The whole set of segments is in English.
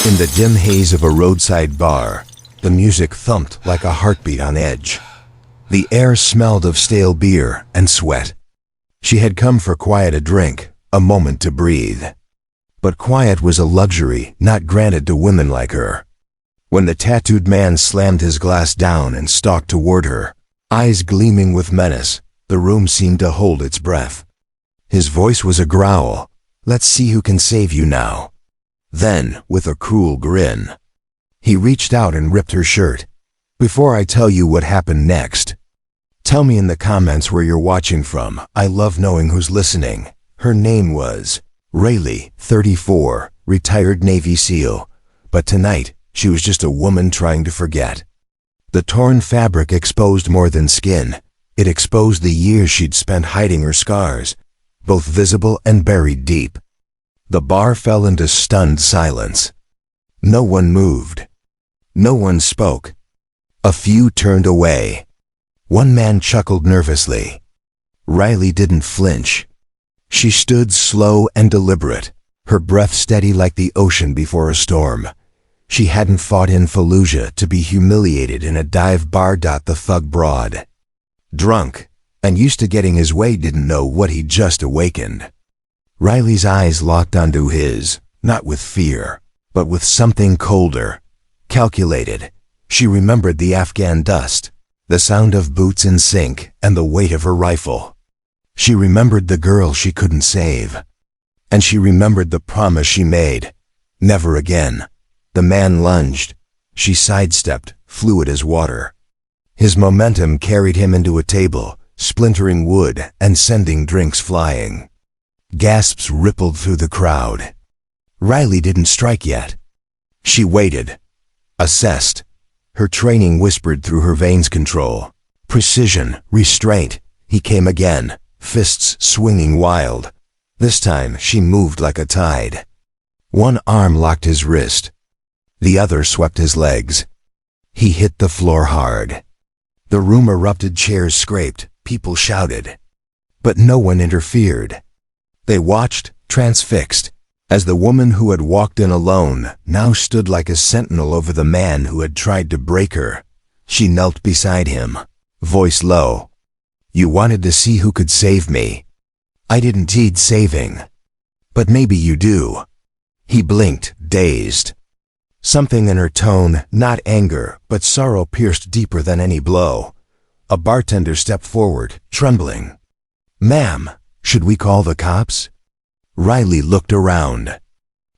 In the dim haze of a roadside bar, the music thumped like a heartbeat on edge. The air smelled of stale beer and sweat. She had come for quiet, a drink, a moment to breathe. But quiet was a luxury not granted to women like her. When the tattooed man slammed his glass down and stalked toward her, eyes gleaming with menace, the room seemed to hold its breath. His voice was a growl. "Let's see who can save you now." Then, with a cruel grin, he reached out and ripped her shirt. "Before I tell you what happened next, tell me in the comments where you're watching from. I love knowing who's listening." Her name was Riley, 34, retired Navy SEAL. But tonight, she was just a woman trying to forget. The torn fabric exposed more than skin. It exposed the years she'd spent hiding her scars, both visible and buried deep. The bar fell into stunned silence. No one moved. No one spoke. A few turned away. One man chuckled nervously. Riley didn't flinch. She stood slow and deliberate, her breath steady like the ocean before a storm. She hadn't fought in Fallujah to be humiliated in a dive bar. The thug broad, drunk, and used to getting his way, didn't know what he'd just awakened. Riley's eyes locked onto his, not with fear, but with something colder, calculated. She remembered the Afghan dust, the sound of boots in sync, and the weight of her rifle. She remembered the girl she couldn't save. And she remembered the promise she made. Never again. The man lunged. She sidestepped, fluid as water. His momentum carried him into a table, splintering wood and sending drinks flying. Gasps rippled through the crowd. Riley didn't strike yet. She waited. Assessed. Her training whispered through her veins control. Precision, restraint. He came again, fists swinging wild. This time she moved like a tide. One arm locked his wrist. The other swept his legs. He hit the floor hard. The room erupted, chairs scraped, people shouted. But no one interfered. They watched, transfixed, as the woman who had walked in alone now stood like a sentinel over the man who had tried to break her. She knelt beside him, voice low. "You wanted to see who could save me. I didn't need saving. But maybe you do." He blinked, dazed. Something in her tone, not anger, but sorrow, pierced deeper than any blow. A bartender stepped forward, trembling. "Ma'am, should we call the cops?" Riley looked around.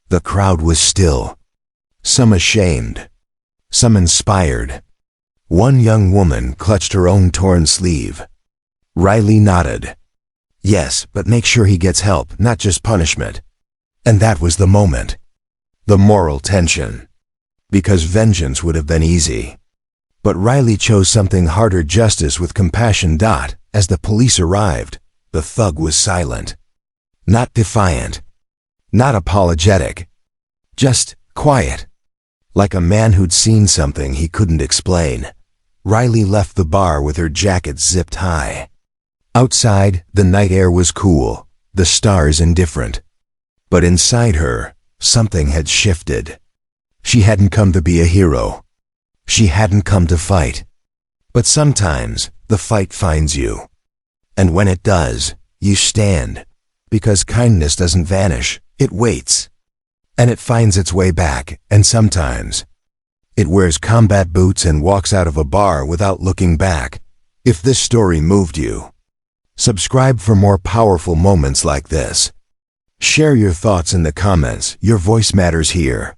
The crowd was still. Some ashamed. Some inspired. One young woman clutched her own torn sleeve. Riley nodded. "Yes, but make sure he gets help, not just punishment." And that was the moment. The moral tension. Because vengeance would have been easy. But Riley chose something harder, justice with compassion. As the police arrived, the thug was silent. Not defiant. Not apologetic. Just quiet. Like a man who'd seen something he couldn't explain. Riley left the bar with her jacket zipped high. Outside, the night air was cool, the stars indifferent. But inside her, something had shifted. She hadn't come to be a hero. She hadn't come to fight. But sometimes, the fight finds you. And when it does, you stand. Because kindness doesn't vanish, it waits. And it finds its way back, and sometimes it wears combat boots and walks out of a bar without looking back. If this story moved you, subscribe for more powerful moments like this. Share your thoughts in the comments. Your voice matters here.